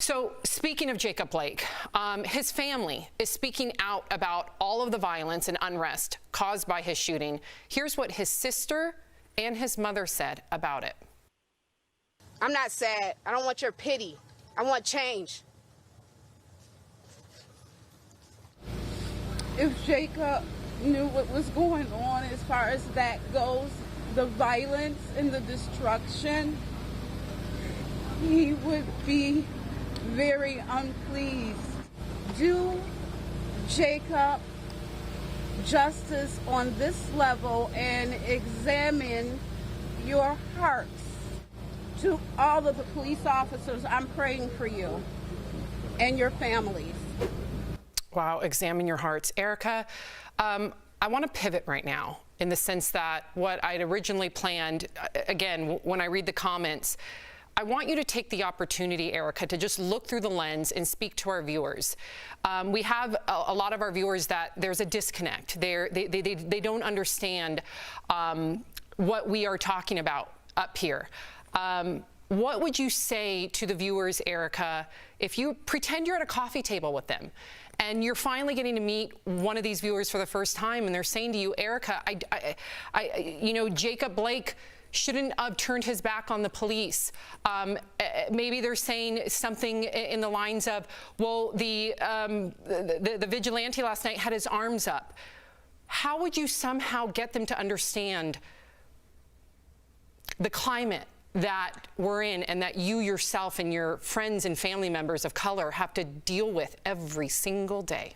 So speaking of Jacob Blake, his family is speaking out about all of the violence and unrest caused by his shooting. Here's what his sister and his mother said about it. I'm not sad. I don't want your pity. I want change. If Jacob knew what was going on as far as that goes, the violence and the destruction, he would be very unpleased. Do Jacob justice on this level and examine your hearts. To all of the police officers, I'm praying for you and your families. Wow, examine your hearts. Erica, I want to pivot right now in the sense that what I'd originally planned, again, when I read the comments, I want you to take the opportunity, Erica, to just look through the lens and speak to our viewers. We have a lot of our viewers that there's a disconnect. They don't understand what we are talking about up here. What would you say to the viewers, Erica, if you pretend you're at a coffee table with them and you're finally getting to meet one of these viewers for the first time and they're saying to you, Erica, Jacob Blake shouldn't have turned his back on the police. Maybe they're saying something in the lines of, well, the vigilante last night had his arms up. How would you somehow get them to understand the climate that we're in and that you yourself and your friends and family members of color have to deal with every single day?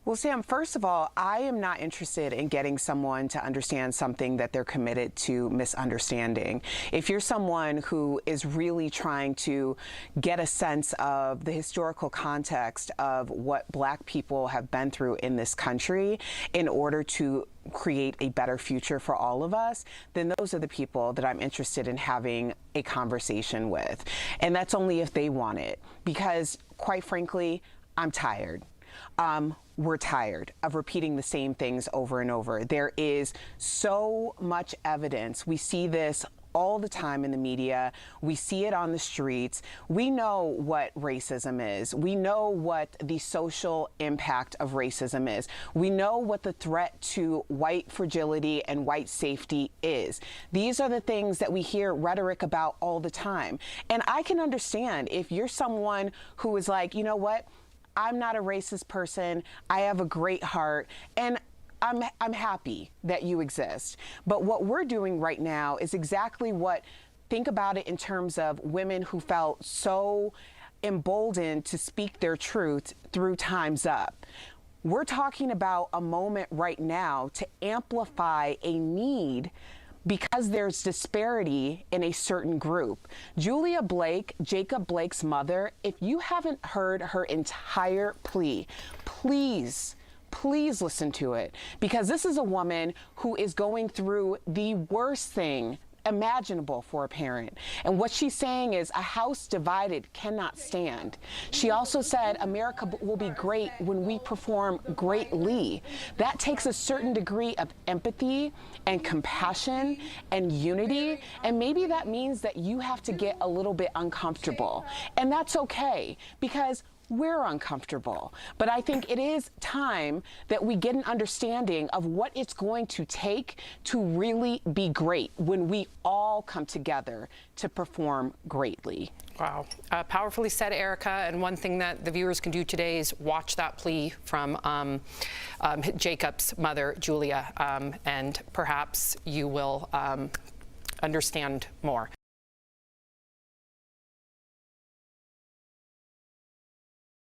Well, Sam, first of all, I am not interested in getting someone to understand something that they're committed to misunderstanding. If you're someone who is really trying to get a sense of the historical context of what Black people have been through in this country in order to create a better future for all of us, then those are the people that I'm interested in having a conversation with. And that's only if they want it, because quite frankly, I'm tired. We're tired of repeating the same things over and over. There is so much evidence. We see this all the time in the media. We see it on the streets. We know what racism is. We know what the social impact of racism is. We know what the threat to white fragility and white safety is. These are the things that we hear rhetoric about all the time. And I can understand if you're someone who is like, you know what? I'm not a racist person. I have a great heart, and I'm happy that you exist. But what we're doing right now is exactly what, think about it in terms of women who felt so emboldened to speak their truth through Time's Up. We're talking about a moment right now to amplify a need because there's disparity in a certain group. Julia Blake, Jacob Blake's mother, if you haven't heard her entire plea, please listen to it, because this is a woman who is going through the worst thing imaginable for a parent. And what she's saying is a house divided cannot stand. She also said America will be great when we perform greatly. That takes a certain degree of empathy and compassion and unity, and maybe that means that you have to get a little bit uncomfortable. And that's okay, because we're uncomfortable. But I think it is time that we get an understanding of what it's going to take to really be great when we all come together to perform greatly. Wow. Powerfully said, Erica. And one thing that the viewers can do today is watch that plea from Jacob's mother, Julia, and perhaps you will understand more.